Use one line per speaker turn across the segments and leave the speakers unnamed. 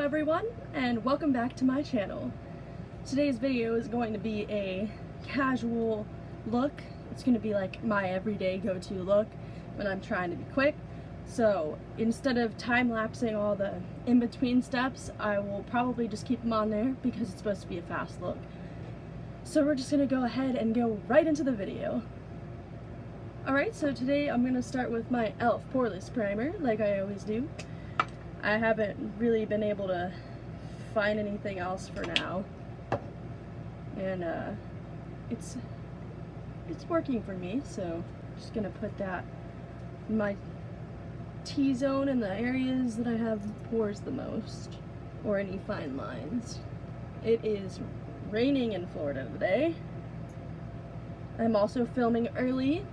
everyone, and welcome back to my channel. Today's video is going to be a casual look. It's going to be like my everyday go-to look when I'm trying to be quick. So instead of time-lapsing all the in-between steps, I will probably just keep them on there because it's supposed to be a fast look. So we're just going to go ahead and go right into the video. Alright, so today I'm going to start with my e.l.f. Poreless Primer, like I always do. I haven't really been able to find anything else for now, and it's working for me, so I'm just gonna put that in my T-zone in the areas that I have pores the most, or any fine lines. It is raining in Florida today. I'm also filming early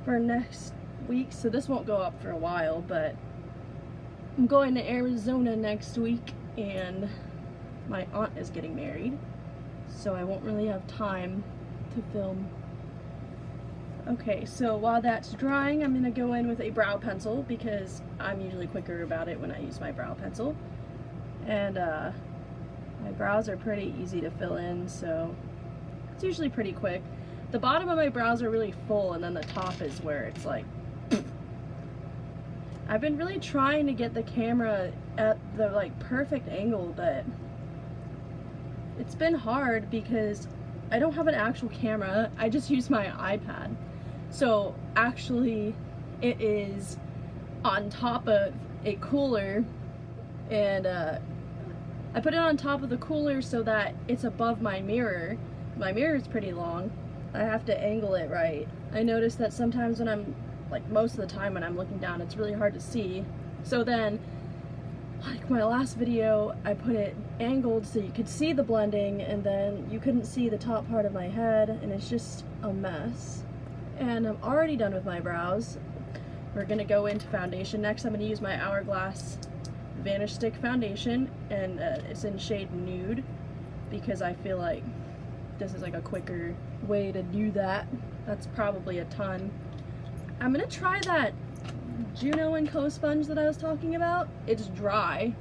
for next week, so this won't go up for a while, but I'm going to Arizona next week, and my aunt is getting married, so I won't really have time to film. Okay, so while that's drying, I'm going to go in with a brow pencil because I'm usually quicker about it when I use my brow pencil. And my brows are pretty easy to fill in, so it's usually pretty quick. The bottom of my brows are really full, and then the top is where it's like I've been really trying to get the camera at the perfect angle, but it's been hard because I don't have an actual camera. I just use my iPad. So actually it is on top of a cooler, and I put it on top of the cooler so that it's above my mirror. My mirror is pretty long. I have to angle it right. I noticed that sometimes when I'm most of the time when I'm looking down, it's really hard to see. So then, like my last video, I put it angled so you could see the blending, and then you couldn't see the top part of my head, and it's just a mess. And I'm already done with my brows. We're gonna go into foundation next. I'm gonna use my Hourglass Vanish Stick foundation, and it's in shade Nude because I feel like this is like a quicker way to do that. That's probably a ton. I'm gonna try that Juno & Co sponge that I was talking about. It's dry.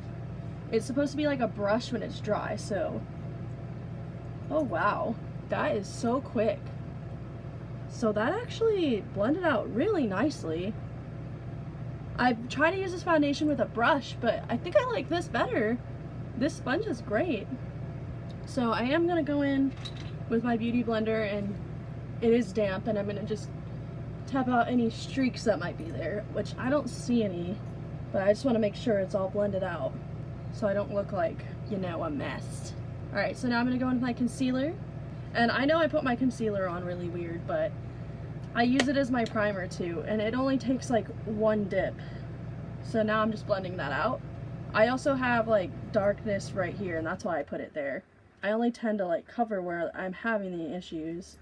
It's supposed to be like a brush when it's dry, so. Oh wow, that is so quick. So that actually blended out really nicely. I've tried to use this foundation with a brush, but I think I like this better. This sponge is great. So I am gonna go in with my beauty blender, and it is damp, and I'm gonna just tap out any streaks that might be there, which I don't see any, but I just want to make sure it's all blended out so I don't look like, you know, a mess. Alright, so now I'm going to go in with my concealer, and I know I put my concealer on really weird, but I use it as my primer too, and it only takes like one dip. So now I'm just blending that out. I also have like darkness right here, and that's why I put it there. I only tend to cover where I'm having the issues.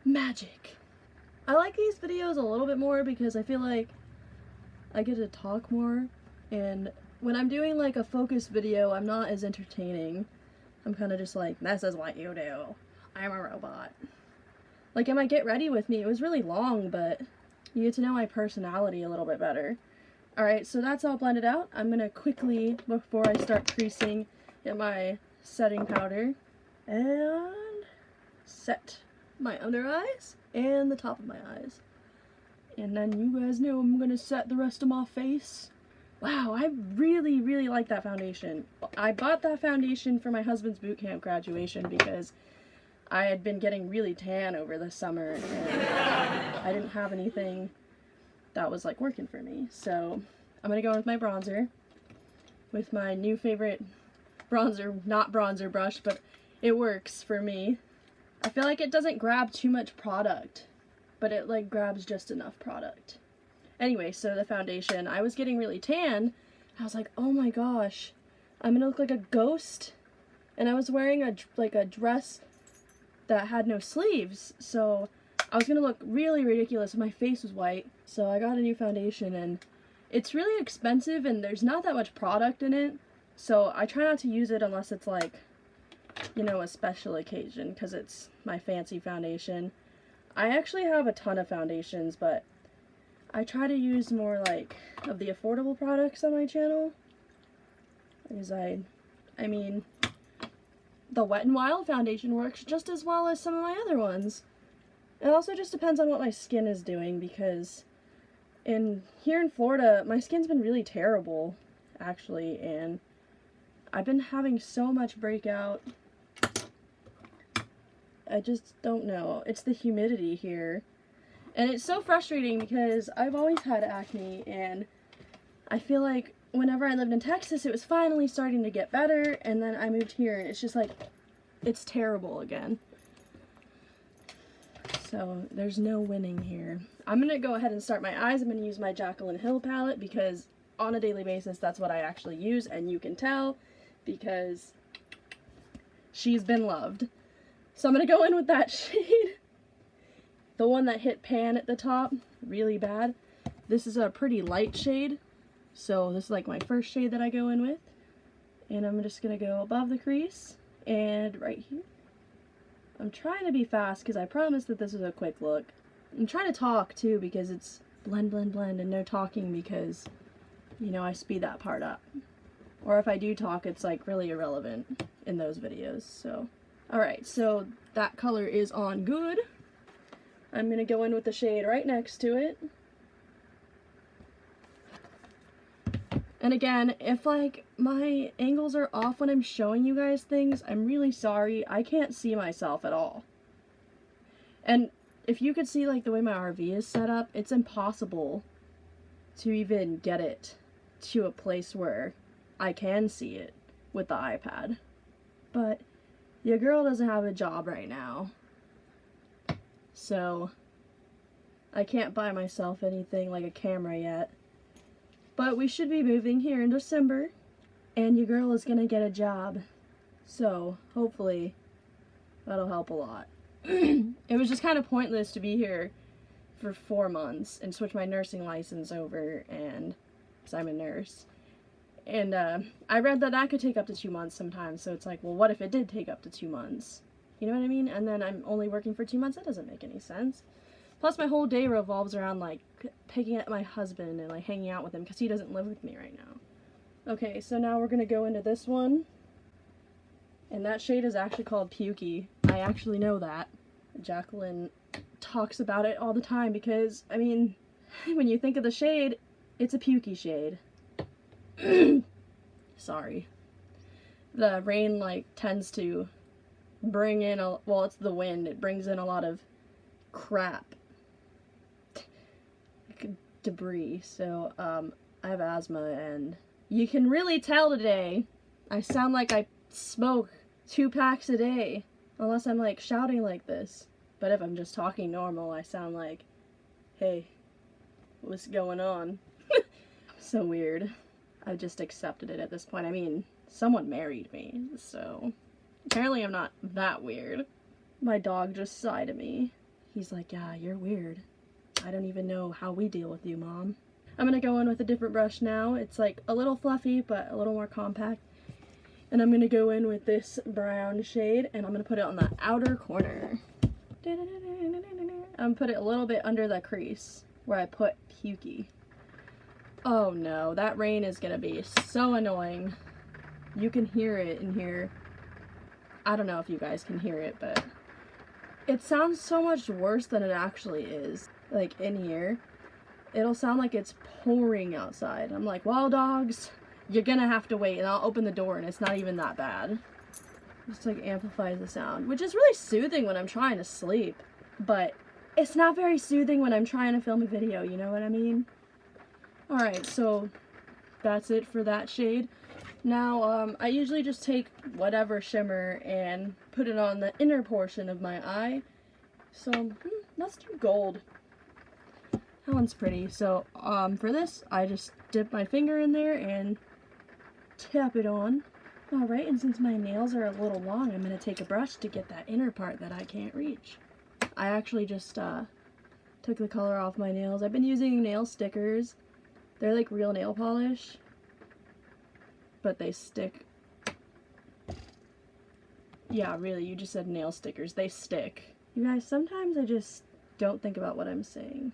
Magic! I like these videos a little bit more because I feel like I get to talk more, and when I'm doing like a focus video, I'm not as entertaining. I'm kind of just like, this is what you do. I'm a robot. Like in my Get Ready With Me, it was really long, but you get to know my personality a little bit better. Alright, so that's all blended out. I'm going to quickly, before I start creasing, get my setting powder and set my under eyes and the top of my eyes. And then you guys know I'm gonna set the rest of my face. Wow, I really, really like that foundation. I bought that foundation for my husband's boot camp graduation because I had been getting really tan over the summer, and I didn't have anything that was working for me. So I'm gonna go with my bronzer, with my new favorite bronzer, not bronzer brush, but it works for me. I feel like it doesn't grab too much product, but it grabs just enough product. Anyway, so the foundation, I was getting really tan. I was like, oh my gosh, I'm gonna look like a ghost. And I was wearing a dress that had no sleeves, so I was gonna look really ridiculous. My face was white, so I got a new foundation, and it's really expensive, and there's not that much product in it. So I try not to use it unless it's you know, a special occasion, because it's my fancy foundation. I actually have a ton of foundations, but I try to use more of the affordable products on my channel. Because I mean, the Wet n Wild foundation works just as well as some of my other ones. It also just depends on what my skin is doing, because here in Florida, my skin's been really terrible, actually, and I've been having so much breakout. I just don't know. It's the humidity here. And it's so frustrating because I've always had acne, and I feel like whenever I lived in Texas, it was finally starting to get better, and then I moved here, and it's just like, it's terrible again. So there's no winning here. I'm gonna go ahead and start my eyes. I'm gonna use my Jaclyn Hill palette, because on a daily basis, that's what I actually use, and you can tell because she's been loved. So I'm gonna go in with that shade. The one that hit pan at the top, really bad. This is a pretty light shade, so this is like my first shade that I go in with. And I'm just gonna go above the crease and right here. I'm trying to be fast because I promised that this was a quick look. I'm trying to talk too, because it's blend, blend, blend, and no talking because, you know, I speed that part up. Or if I do talk, it's like really irrelevant in those videos, so. Alright, so that color is on good. I'm gonna go in with the shade right next to it. And again, if like my angles are off when I'm showing you guys things, I'm really sorry. I can't see myself at all. And if you could see like the way my RV is set up, it's impossible to even get it to a place where I can see it with the iPad. But your girl doesn't have a job right now, so I can't buy myself anything like a camera yet. But we should be moving here in December, and your girl is gonna get a job, so hopefully that'll help a lot. It was just kind of pointless to be here for 4 months and switch my nursing license over, and because I'm a nurse. And I read that that could take up to 2 months sometimes, so it's like, well, what if it did take up to 2 months? You know what I mean? And then I'm only working for 2 months? That doesn't make any sense. Plus, my whole day revolves around, like, picking up my husband and, like, hanging out with him, because he doesn't live with me right now. Okay, so now we're going to go into this one. And that shade is actually called Pukey. I actually know that. Jaclyn talks about it all the time, because, I mean, when you think of the shade, it's a pukey shade. Sorry. The rain, like, tends to bring in well, it's the wind. It brings in a lot of crap. Debris. So, I have asthma, and you can really tell today I sound like I smoke 2 packs a day. Unless I'm, like, shouting like this. But if I'm just talking normal, I sound like, hey, what's going on? So weird. I've just accepted it at this point. I mean, someone married me, so apparently I'm not that weird. My dog just sighed at me. He's like, yeah, you're weird. I don't even know how we deal with you, Mom. I'm gonna go in with a different brush now. It's like a little fluffy, but a little more compact. And I'm gonna go in with this brown shade, and I'm gonna put it on the outer corner. I'm gonna put it a little bit under the crease where I put Pukey. Oh no, that rain is gonna be so annoying. You can hear it in here. I don't know if you guys can hear it, but it sounds so much worse than it actually is. Like, in here, it'll sound like it's pouring outside. I'm like, well, dogs, you're gonna have to wait, and I'll open the door, and it's not even that bad. Just, like, amplifies the sound, which is really soothing when I'm trying to sleep, but it's not very soothing when I'm trying to film a video, you know what I mean? Alright, so that's it for that shade. Now, I usually just take whatever shimmer and put it on the inner portion of my eye. So, let's do gold. That one's pretty. So, for this, I just dip my finger in there and tap it on. Alright, and since my nails are a little long, I'm going to take a brush to get that inner part that I can't reach. I actually just, took the color off my nails. I've been using nail stickers. They're like real nail polish, but they stick. Yeah, really, you just said nail stickers. They stick. You guys, sometimes I just don't think about what I'm saying.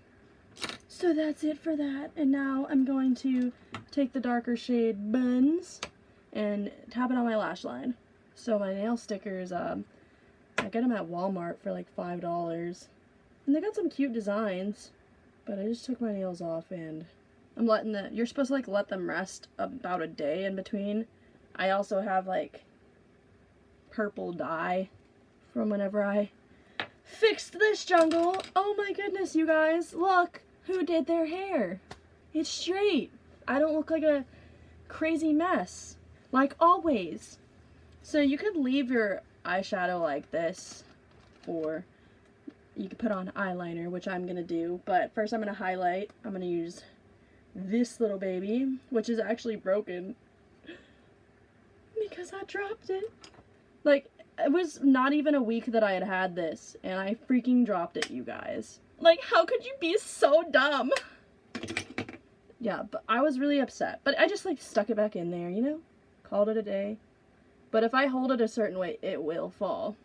So that's it for that, and now I'm going to take the darker shade Buns and tap it on my lash line. So my nail stickers, I get them at Walmart for like $5. And they got some cute designs, but I just took my nails off and I'm letting you're supposed to like let them rest about a day in between. I also have like purple dye from whenever I fixed this jungle. Oh my goodness, you guys, look who did their hair. It's straight. I don't look like a crazy mess, like always. So you could leave your eyeshadow like this, or you could put on eyeliner, which I'm gonna do, but first I'm gonna highlight. I'm gonna use this little baby, which is actually broken because I dropped it. Like, it was not even a week that I had this, and I freaking dropped it, you guys. Like, how could you be so dumb? Yeah, but I was really upset. But I just, like, stuck it back in there, you know? Called it a day. But if I hold it a certain way, it will fall.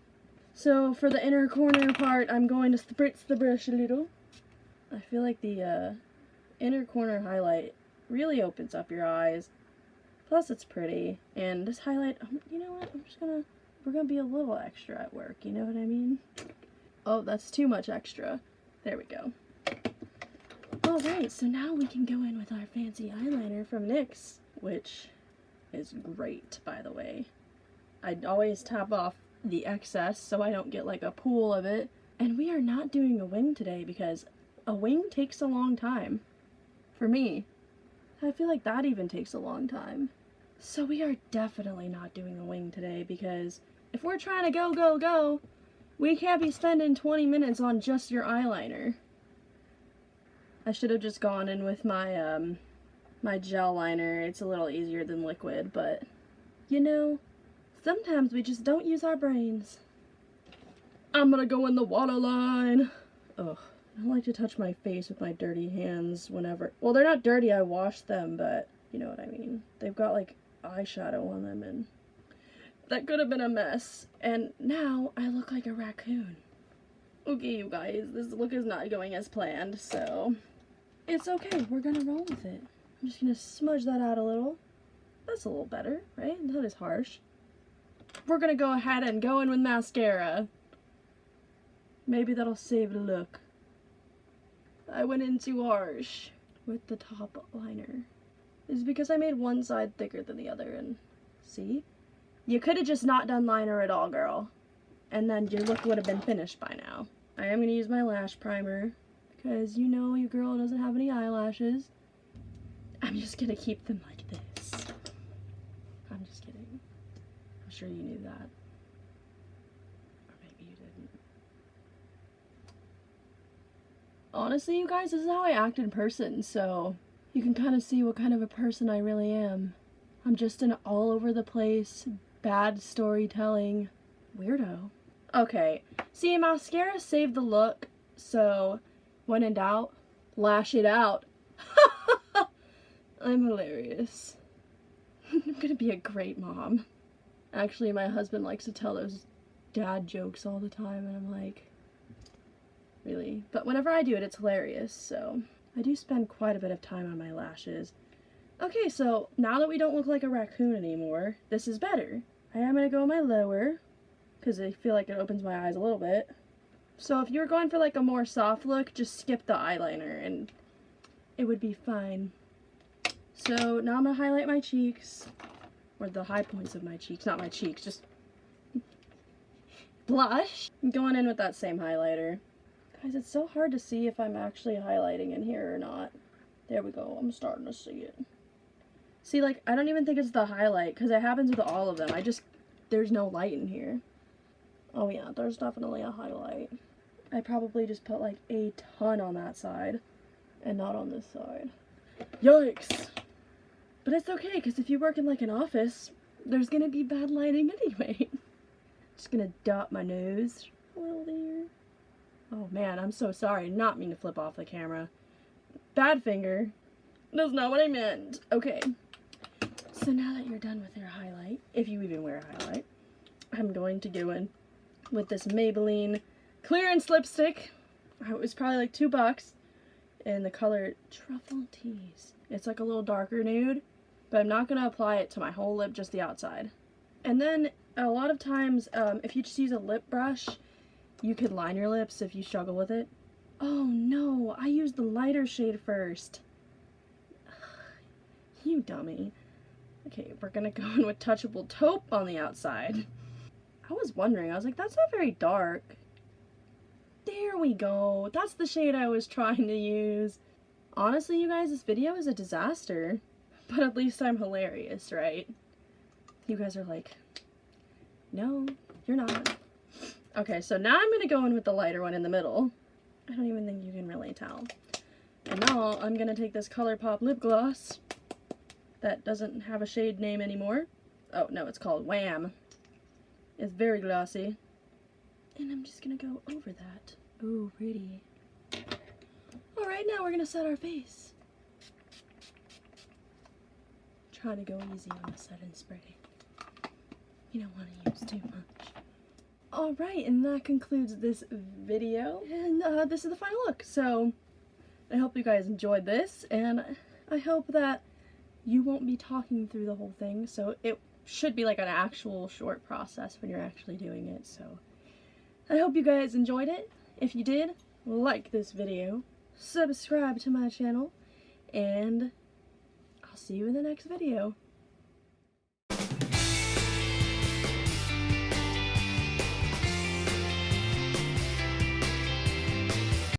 So, for the inner corner part, I'm going to spritz the brush a little. I feel like the, inner corner highlight really opens up your eyes. Plus, it's pretty. And this highlight, you know what? We're gonna be a little extra at work, you know what I mean? Oh, that's too much extra. There we go. Alright, so now we can go in with our fancy eyeliner from NYX, which is great, by the way. I'd always tap off the excess so I don't get like a pool of it. And we are not doing a wing today because a wing takes a long time. For me. I feel like that even takes a long time. So we are definitely not doing a wing today because if we're trying to go, we can't be spending 20 minutes on just your eyeliner. I should have just gone in with my, my gel liner. It's a little easier than liquid, but, you know, sometimes we just don't use our brains. I'm gonna go in the waterline. Ugh, I don't like to touch my face with my dirty hands whenever, well, they're not dirty, I wash them, but you know what I mean. They've got, like, eyeshadow on them, and that could have been a mess. And now I look like a raccoon. Okay, you guys, this look is not going as planned, so it's okay. We're gonna roll with it. I'm just gonna smudge that out a little. That's a little better, right? That is harsh. We're gonna go ahead and go in with mascara. Maybe that'll save the look. I went in too harsh with the top liner. It's because I made one side thicker than the other, and see? You could have just not done liner at all, girl. And then your look would have been finished by now. I am going to use my lash primer, because you know your girl doesn't have any eyelashes. I'm just going to keep them like this. I'm just kidding. I'm sure you knew that. Or maybe you didn't. Honestly, you guys, this is how I act in person, so you can kind of see what kind of a person I really am. I'm just an all over the place, bad storytelling weirdo. Okay, see, mascara saved the look, so when in doubt, lash it out. I'm hilarious. I'm gonna be a great mom. Actually, my husband likes to tell those dad jokes all the time, and I'm like, really? But whenever I do it, it's hilarious, so I do spend quite a bit of time on my lashes. Okay, so now that we don't look like a raccoon anymore, this is better. I am going to go my lower, because I feel like it opens my eyes a little bit. So if you're going for like a more soft look, just skip the eyeliner and it would be fine. So now I'm going to highlight my cheeks, or the high points of my cheeks, not my cheeks, just blush. I'm going in with that same highlighter. Guys, it's so hard to see if I'm actually highlighting in here or not. There we go, I'm starting to see it. See, like, I don't even think it's the highlight, because it happens with all of them. There's no light in here. Oh yeah, there's definitely a highlight. I probably just put, like, a ton on that side, and not on this side. Yikes! But it's okay, because if you work in, like, an office, there's gonna be bad lighting anyway. Just gonna dot my nose a little there. Oh man, I'm so sorry. Not mean to flip off the camera. Bad finger. That's not what I meant. Okay. So now that you're done with your highlight, if you even wear a highlight, I'm going to go in with this Maybelline clearance lipstick. It was probably like $2. In the color Truffle Tease. It's like a little darker nude. but I'm not going to apply it to my whole lip, just the outside. And then a lot of times, if you just use a lip brush, you could line your lips if you struggle with it. Oh no, I used the lighter shade first. You dummy. Okay, we're gonna go in with Touchable Taupe on the outside. I was wondering, I was like, that's not very dark. There we go. That's the shade I was trying to use. Honestly, you guys, this video is a disaster. But at least I'm hilarious, right? You guys are like, no, you're not. Okay, so now I'm gonna go in with the lighter one in the middle. I don't even think you can really tell. And now I'm gonna take this ColourPop lip gloss that doesn't have a shade name anymore. Oh, no, it's called Wham. It's very glossy. And I'm just gonna go over that. Ooh, pretty. Alright, now we're gonna set our face. Try to go easy on the setting spray. You don't want to use too much. Alright, and that concludes this video. And this is the final look. So, I hope you guys enjoyed this, and I hope that you won't be talking through the whole thing, so it should be like an actual short process when you're actually doing it. So I hope you guys enjoyed it. If you did, like this video, subscribe to my channel, and I'll see you in the next video.